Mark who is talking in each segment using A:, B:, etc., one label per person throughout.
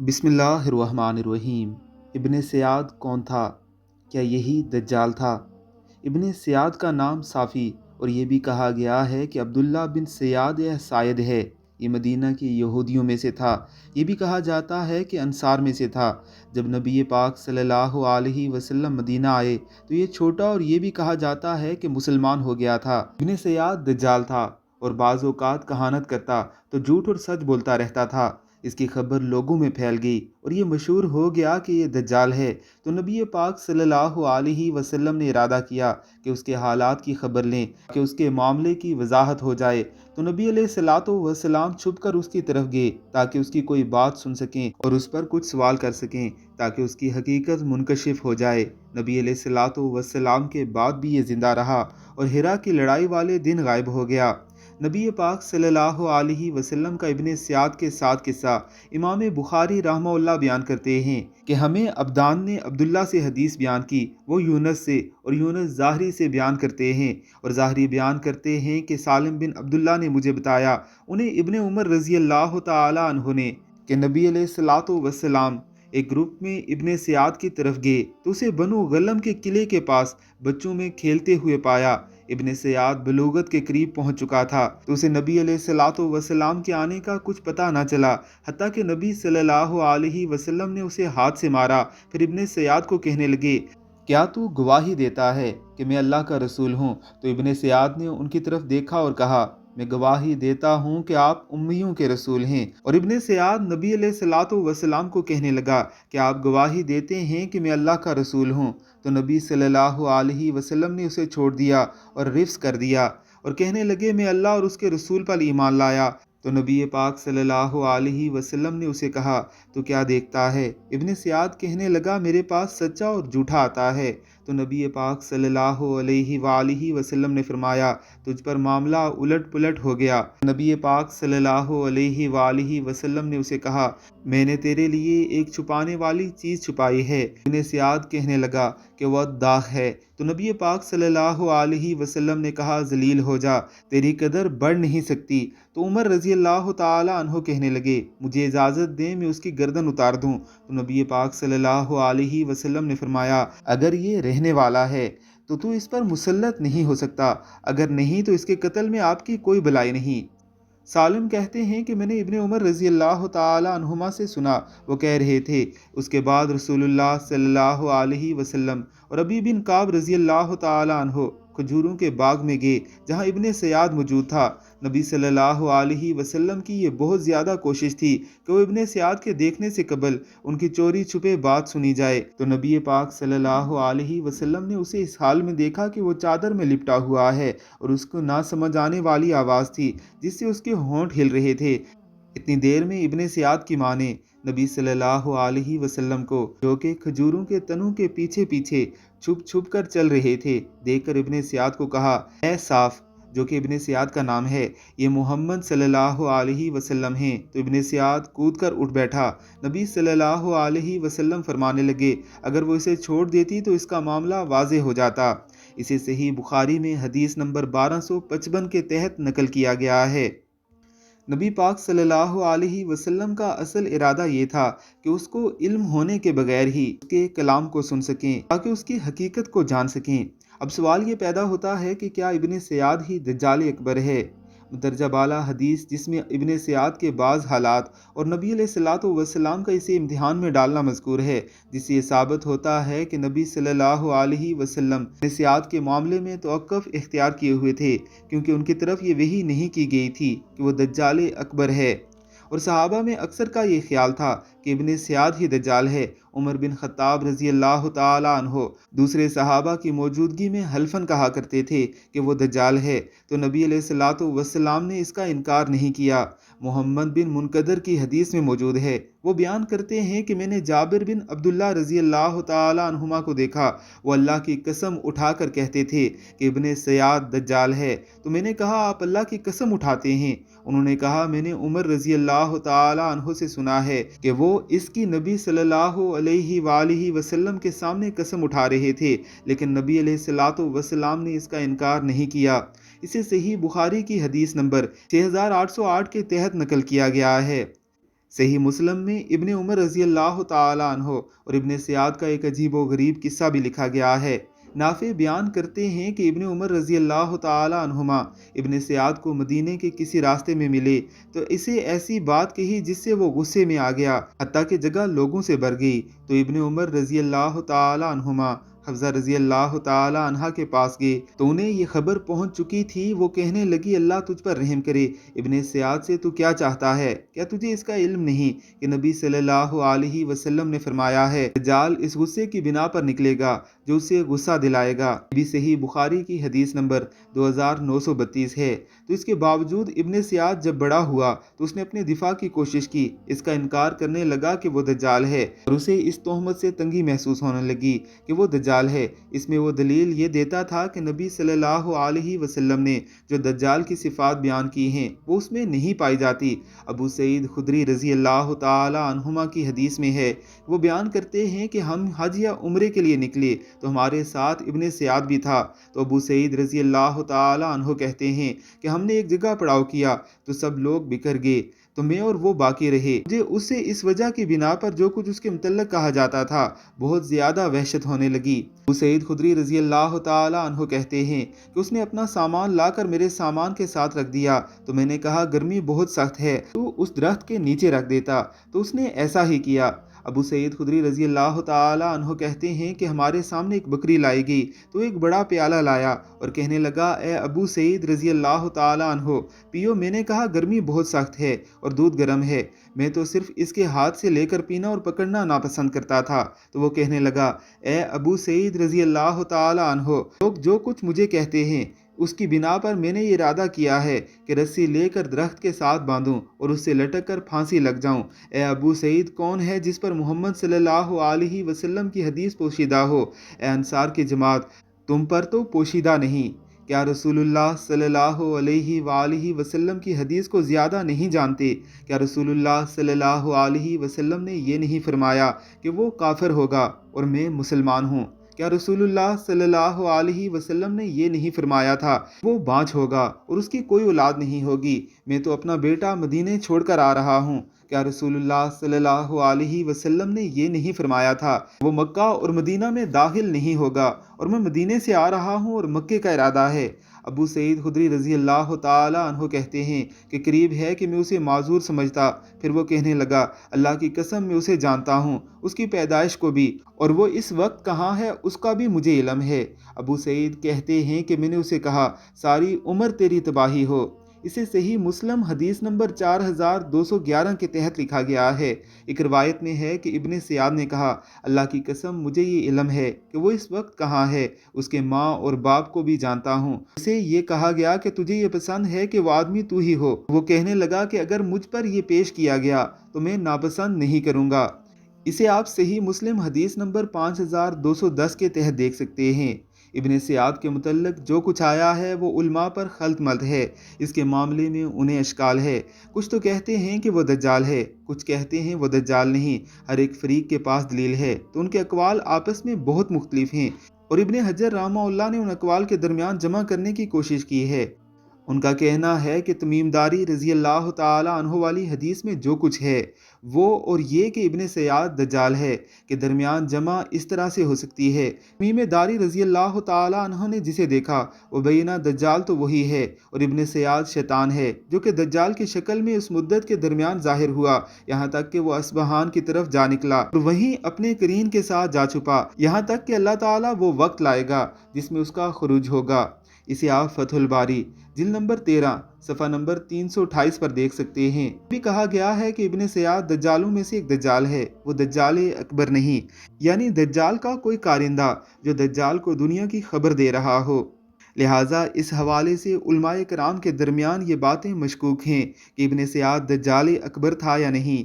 A: بسم اللہ الرحمن الرحیم۔ ابن سیاد کون تھا؟ کیا یہی دجال تھا؟ ابن سیاد کا نام صافی اور یہ بھی کہا گیا ہے کہ عبداللہ بن سیاد یا سائد ہے۔ یہ مدینہ کے یہودیوں میں سے تھا۔ یہ بھی کہا جاتا ہے کہ انصار میں سے تھا۔ جب نبی پاک صلی اللہ علیہ وسلم مدینہ آئے تو یہ چھوٹا اور یہ بھی کہا جاتا ہے کہ مسلمان ہو گیا تھا۔ ابن سیاد دجال تھا اور بعض اوقات کہانت کرتا تو جھوٹ اور سچ بولتا رہتا تھا۔ اس کی خبر لوگوں میں پھیل گئی اور یہ مشہور ہو گیا کہ یہ دجال ہے، تو نبی پاک صلی اللہ علیہ وسلم نے ارادہ کیا کہ اس کے حالات کی خبر لیں کہ اس کے معاملے کی وضاحت ہو جائے۔ تو نبی علیہ الصلوۃ والسلام چھپ کر اس کی طرف گئے تاکہ اس کی کوئی بات سن سکیں اور اس پر کچھ سوال کر سکیں تاکہ اس کی حقیقت منکشف ہو جائے۔ نبی علیہ الصلوۃ والسلام کے بعد بھی یہ زندہ رہا اور ہیرا کی لڑائی والے دن غائب ہو گیا۔ نبی پاک صلی اللہ علیہ وسلم کا ابن سیاد کے ساتھ قصہ امام بخاری رحمہ اللہ بیان کرتے ہیں کہ ہمیں عبدان نے عبداللہ سے حدیث بیان کی، وہ یونس سے، اور یونس ظاہری سے بیان کرتے ہیں اور ظاہری بیان کرتے ہیں کہ سالم بن عبداللہ نے مجھے بتایا، انہیں ابن عمر رضی اللہ تعالی عنہ نے، کہ نبی علیہ الصلوۃ والسلام ایک گروپ میں ابن سیاد کی طرف گئے تو اسے بنو غلم کے قلعے کے پاس بچوں میں کھیلتے ہوئے پایا۔ ابن سیاد بلوغت کے قریب پہنچ چکا تھا تو اسے نبی علیہ الصلوۃ والسلام کے آنے کا کچھ پتہ نہ چلا، حتیٰ کہ نبی صلی اللہ علیہ وسلم نے اسے ہاتھ سے مارا۔ پھر ابن سیاد کو کہنے لگے، کیا تو گواہی دیتا ہے کہ میں اللہ کا رسول ہوں؟ تو ابن سیاد نے ان کی طرف دیکھا اور کہا، میں گواہی دیتا ہوں کہ آپ امیوں کے رسول ہیں۔ اور ابن سیاد نبی علیہ الصلوۃ والسلام کو کہنے لگا کہ آپ گواہی دیتے ہیں کہ میں اللہ کا رسول ہوں۔ تو نبی صلی اللہ علیہ وسلم نے اسے چھوڑ دیا اور رفض کر دیا اور کہنے لگے، میں اللہ اور اس کے رسول پر ایمان لایا۔ تو نبی پاک صلی اللہ علیہ وسلم نے اسے کہا، تو کیا دیکھتا ہے؟ ابن سیاد کہنے لگا، میرے پاس سچا اور جھوٹا آتا ہے۔ تو نبی پاک صلی اللہ علیہ وآلہ وسلم نے فرمایا، تجھ پر معاملہ الٹ پلٹ ہو گیا۔ نبی پاک صلی اللہ علیہ وآلہ وسلم نے اسے کہا، میں نے تیرے لیے ایک چھپانے والی چیز چھپائی ہے۔ ابن سیاد کہنے لگا کہ وہ داغ ہے۔ تو نبی پاک صلی اللہ علیہ وسلم نے کہا، ذلیل ہو جا، تیری قدر بڑھ نہیں سکتی۔ تو عمر رضی اللہ تعالی عنہ کہنے لگے، مجھے اجازت دیں میں اس کی گردن اتار دوں۔ تو نبی پاک صلی اللہ علیہ وسلم نے فرمایا، اگر یہ رہنے والا ہے تو اس پر مسلط نہیں ہو سکتا، اگر نہیں تو اس کے قتل میں آپ کی کوئی بھلائی نہیں۔ سالم کہتے ہیں کہ میں نے ابن عمر رضی اللہ تعالی عنہما سے سنا، وہ کہہ رہے تھے، اس کے بعد رسول اللہ صلی اللہ علیہ وسلم اور ابی بن کعب رضی اللہ تعالی عنہ کھجوروں کے باغ میں گئے جہاں ابن سیاد موجود تھا۔ نبی صلی اللہ علیہ وسلم کی یہ بہت زیادہ کوشش تھی کہ وہ ابن سیاد کے دیکھنے سے قبل ان کی چوری چھپے بات سنی جائے۔ تو نبی پاک صلی اللہ علیہ وسلم نے اسے اس حال میں دیکھا کہ وہ چادر میں لپٹا ہوا ہے اور اس کو نہ سمجھ آنے والی آواز تھی جس سے اس کے ہونٹ ہل رہے تھے۔ اتنی دیر میں ابن سیاد کی ماں نے نبی صلی اللہ علیہ وسلم کو، جو کہ کھجوروں کے تنوں کے پیچھے پیچھے چھپ چھپ کر چل رہے تھے، دیکھ کر ابن سیاد کو کہا، اے صاف، جو کہ ابن سیاد کا نام ہے، یہ محمد صلی اللہ علیہ وسلم ہیں۔ تو ابن سیاد کود کر اٹھ بیٹھا۔ نبی صلی اللہ علیہ وسلم فرمانے لگے، اگر وہ اسے چھوڑ دیتی تو اس کا معاملہ واضح ہو جاتا۔ اسے صحیح بخاری میں حدیث نمبر 1255 کے تحت نقل کیا گیا ہے۔ نبی پاک صلی اللہ علیہ وسلم کا اصل ارادہ یہ تھا کہ اس کو علم ہونے کے بغیر ہی اس کے کلام کو سن سکیں تاکہ اس کی حقیقت کو جان سکیں۔ اب سوال یہ پیدا ہوتا ہے کہ کیا ابن سیاد ہی دجال اکبر ہے؟ مندرجہ بالا حدیث جس میں ابن سیاد کے بعض حالات اور نبی علیہ الصلوۃ والسلام کا اسے امتحان میں ڈالنا مذکور ہے، جس سے یہ ثابت ہوتا ہے کہ نبی صلی اللہ علیہ وسلم ابن سیاد کے معاملے میں توقف اختیار کیے ہوئے تھے، کیونکہ ان کی طرف یہ وحی نہیں کی گئی تھی کہ وہ دجال اکبر ہے، اور صحابہ میں اکثر کا یہ خیال تھا کہ ابن سیاد ہی دجال ہے۔ عمر بن خطاب رضی اللہ تعالی عنہ دوسرے صحابہ کی موجودگی میں حلفاً کہا کرتے تھے کہ وہ دجال ہے، تو نبی علیہ الصلوۃ والسلام نے اس کا انکار نہیں کیا۔ محمد بن منقدر کی حدیث میں موجود ہے، وہ بیان کرتے ہیں کہ میں نے جابر بن عبداللہ رضی اللہ تعالی عنہما کو دیکھا، وہ اللہ کی قسم اٹھا کر کہتے تھے کہ ابن سیاد دجال ہے۔ تو میں نے کہا، آپ اللہ کی قسم اٹھاتے ہیں؟ انہوں نے کہا، میں نے عمر رضی اللہ تعالی عنہ سے سنا ہے کہ وہ اس کی نبی صلی اللہ علیہ وآلہ وسلم کے سامنے قسم اٹھا رہے تھے، لیکن نبی علیہ الصلوۃ والسلام نے اس کا انکار نہیں کیا۔ اسے صحیح بخاری کی حدیث نمبر 6808 کے تحت نقل کیا گیا ہے۔ صحیح مسلم میں ابن عمر رضی اللہ تعالی عنہ اور ابن سیاد کا ایک عجیب و غریب قصہ بھی لکھا گیا ہے۔ نافع بیان کرتے ہیں کہ ابن عمر رضی اللہ تعالی عنہما ابن سیاد کو مدینے کے کسی راستے میں ملے تو اسے ایسی بات کہی جس سے وہ غصے میں آ گیا، حتیٰ کہ جگہ لوگوں سے بھر گئی۔ تو ابن عمر رضی اللہ تعالی عنہما حفصہ رضی اللہ تعالی عنہا کے پاس گئے تو انہیں یہ خبر پہنچ چکی تھی۔ وہ کہنے لگی اللہ تجھ پر رحم کرے، ابن سیاد سے تو کیا چاہتا ہے؟ کیا تجھے اس کا علم نہیں کہ نبی صلی اللہ علیہ وسلم نے فرمایا ہے دجال اس غصے کی بنا پر نکلے گا جو اسے غصہ دلائے گا؟ یہ بھی صحیح بخاری کی حدیث نمبر 2932 ہے۔ تو اس کے باوجود ابن سیاد جب بڑا ہوا تو اس نے اپنے دفاع کی کوشش کی، اس کا انکار کرنے لگا کہ وہ دجال ہے اور اسے اس تہمت سے تنگی محسوس ہونے لگی کہ وہ دجال ہے۔ اس میں وہ دلیل یہ دیتا تھا کہ نبی صلی اللہ علیہ وسلم نے جو دجال کی صفات بیان کی ہیں وہ اس میں نہیں پائی جاتی۔ ابو سعید خدری رضی اللہ تعالی عنہما کی حدیث میں ہے، وہ بیان کرتے ہیں کہ ہم حج یا عمرے کے لیے نکلے تو ہمارے ساتھ ابن سیاد بھی تھا۔ تو ابو سعید رضی اللہ تعالی عنہ کہتے ہیں کہ ہم نے ایک جگہ پڑاؤ کیا تو سب لوگ بکھر گئے تو میں اور وہ باقی رہے۔ مجھے اس سے اس وجہ کی بنا پر جو کچھ اس کے متعلق کہا جاتا تھا بہت زیادہ وحشت ہونے لگی۔ ابو سعید خدری رضی اللہ تعالی عنہ کہتے ہیں کہ اس نے اپنا سامان لا کر میرے سامان کے ساتھ رکھ دیا تو میں نے کہا گرمی بہت سخت ہے تو اس درخت کے نیچے رکھ دیتا، تو اس نے ایسا ہی کیا۔ ابو سعید خدری رضی اللہ تعالی عنہ کہتے ہیں کہ ہمارے سامنے ایک بکری لائی گئی تو ایک بڑا پیالہ لایا اور کہنے لگا اے ابو سعید رضی اللہ تعالی عنہ پیو۔ میں نے کہا گرمی بہت سخت ہے اور دودھ گرم ہے، میں تو صرف اس کے ہاتھ سے لے کر پینا اور پکڑنا ناپسند کرتا تھا۔ تو وہ کہنے لگا اے ابو سعید رضی اللہ تعالی عنہ لوگ جو کچھ مجھے کہتے ہیں اس کی بنا پر میں نے یہ ارادہ کیا ہے کہ رسی لے کر درخت کے ساتھ باندھوں اور اس سے لٹک کر پھانسی لگ جاؤں۔ اے ابو سعید کون ہے جس پر محمد صلی اللہ علیہ وسلم کی حدیث پوشیدہ ہو؟ اے انصار کی جماعت تم پر تو پوشیدہ نہیں، کیا رسول اللہ صلی اللہ علیہ وآلہ وسلم کی حدیث کو زیادہ نہیں جانتے؟ کیا رسول اللہ صلی اللہ علیہ وسلم نے یہ نہیں فرمایا کہ وہ کافر ہوگا اور میں مسلمان ہوں؟ کیا رسول اللہ صلی اللہ علیہ وسلم نے یہ نہیں فرمایا تھا وہ بانجھ ہوگا اور اس کی کوئی اولاد نہیں ہوگی؟ میں تو اپنا بیٹا مدینے چھوڑ کر آ رہا ہوں۔ کیا رسول اللہ صلی اللہ علیہ وسلم نے یہ نہیں فرمایا تھا وہ مکہ اور مدینہ میں داخل نہیں ہوگا اور میں مدینے سے آ رہا ہوں اور مکے کا ارادہ ہے؟ ابو سعید خدری رضی اللہ تعالی عنہ کہتے ہیں کہ قریب ہے کہ میں اسے معذور سمجھتا، پھر وہ کہنے لگا اللہ کی قسم میں اسے جانتا ہوں، اس کی پیدائش کو بھی، اور وہ اس وقت کہاں ہے اس کا بھی مجھے علم ہے۔ ابو سعید کہتے ہیں کہ میں نے اسے کہا ساری عمر تیری تباہی ہو۔ اسے صحیح مسلم حدیث نمبر 4211 کے تحت لکھا گیا ہے۔ ایک روایت میں ہے کہ ابن سیاد نے کہا اللہ کی قسم مجھے یہ علم ہے کہ وہ اس وقت کہاں ہے، اس کے ماں اور باپ کو بھی جانتا ہوں۔ اسے یہ کہا گیا کہ تجھے یہ پسند ہے کہ وہ آدمی تو ہی ہو؟ وہ کہنے لگا کہ اگر مجھ پر یہ پیش کیا گیا تو میں ناپسند نہیں کروں گا۔ اسے آپ صحیح مسلم حدیث نمبر 5210 کے تحت دیکھ سکتے ہیں۔ ابن سیاد کے متعلق جو کچھ آیا ہے وہ علماء پر خلط ملط ہے، اس کے معاملے میں انہیں اشکال ہے۔ کچھ تو کہتے ہیں کہ وہ دجال ہے، کچھ کہتے ہیں وہ دجال نہیں، ہر ایک فریق کے پاس دلیل ہے، تو ان کے اقوال آپس میں بہت مختلف ہیں اور ابن حجر رحمہ اللہ نے ان اقوال کے درمیان جمع کرنے کی کوشش کی ہے۔ ان کا کہنا ہے کہ تمیم داری رضی اللہ تعالی عنہ والی حدیث میں جو کچھ ہے وہ اور یہ کہ ابن سیاد دجال ہے کے درمیان جمع اس طرح سے ہو سکتی ہے۔ تمیم داری رضی اللہ تعالی عنہ نے جسے دیکھا وہ بینہ دجال تو وہی ہے اور ابن سیاد شیطان ہے جو کہ دجال کی شکل میں اس مدت کے درمیان ظاہر ہوا یہاں تک کہ وہ اصبہان کی طرف جا نکلا اور وہیں اپنے قرین کے ساتھ جا چھپا یہاں تک کہ اللہ تعالیٰ وہ وقت لائے گا جس میں اس کا خروج ہوگا۔ اسے آپ فتح الباری جلد نمبر 13 صفحہ نمبر 328 پر دیکھ سکتے ہیں۔ بھی کہا گیا ہے کہ ابن سیاد دجالوں میں سے ایک دجال ہے، وہ دجال اکبر نہیں، یعنی دجال کا کوئی کارندہ جو دجال کو دنیا کی خبر دے رہا ہو۔ لہٰذا اس حوالے سے علماء کرام کے درمیان یہ باتیں مشکوک ہیں کہ ابن سیاد دجال اکبر تھا یا نہیں۔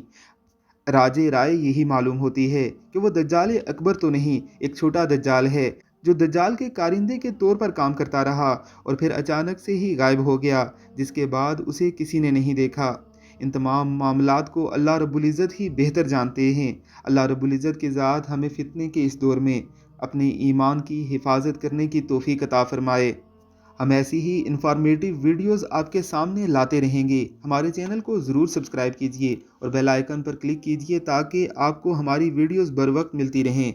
A: راجے رائے یہی معلوم ہوتی ہے کہ وہ دجال اکبر تو نہیں، ایک چھوٹا دجال ہے جو دجال کے کارندے کے طور پر کام کرتا رہا اور پھر اچانک سے ہی غائب ہو گیا، جس کے بعد اسے کسی نے نہیں دیکھا۔ ان تمام معاملات کو اللہ رب العزت ہی بہتر جانتے ہیں۔ اللہ رب العزت کی ذات ہمیں فتنے کے اس دور میں اپنے ایمان کی حفاظت کرنے کی توفیق عطا فرمائے۔ ہم ایسی ہی انفارمیٹیو ویڈیوز آپ کے سامنے لاتے رہیں گے۔ ہمارے چینل کو ضرور سبسکرائب کیجیے اور بیل آئیکن پر کلک کیجیے تاکہ آپ کو ہماری ویڈیوز بر وقت ملتی رہیں۔